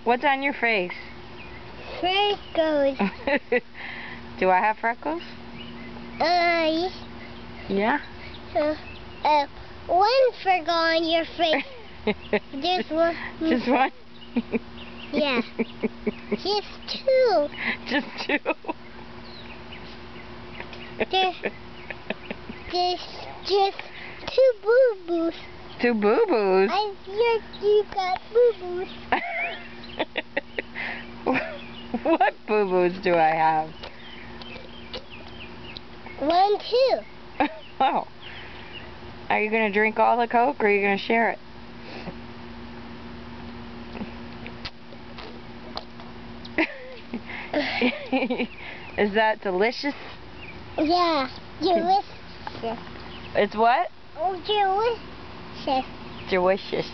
What's on your face? Freckles. Do I have freckles? Yeah? One freckle on your face. Just one. Just one? Yeah. Just two. Just two? Just two boo-boos. Two boo-boos? I hear you got boo-boos. What boo-boos do I have? 1, 2. Oh. Are you going to drink all the Coke or are you going to share it? Is that delicious? Yeah, delicious. It's what? Oh, delicious. Delicious.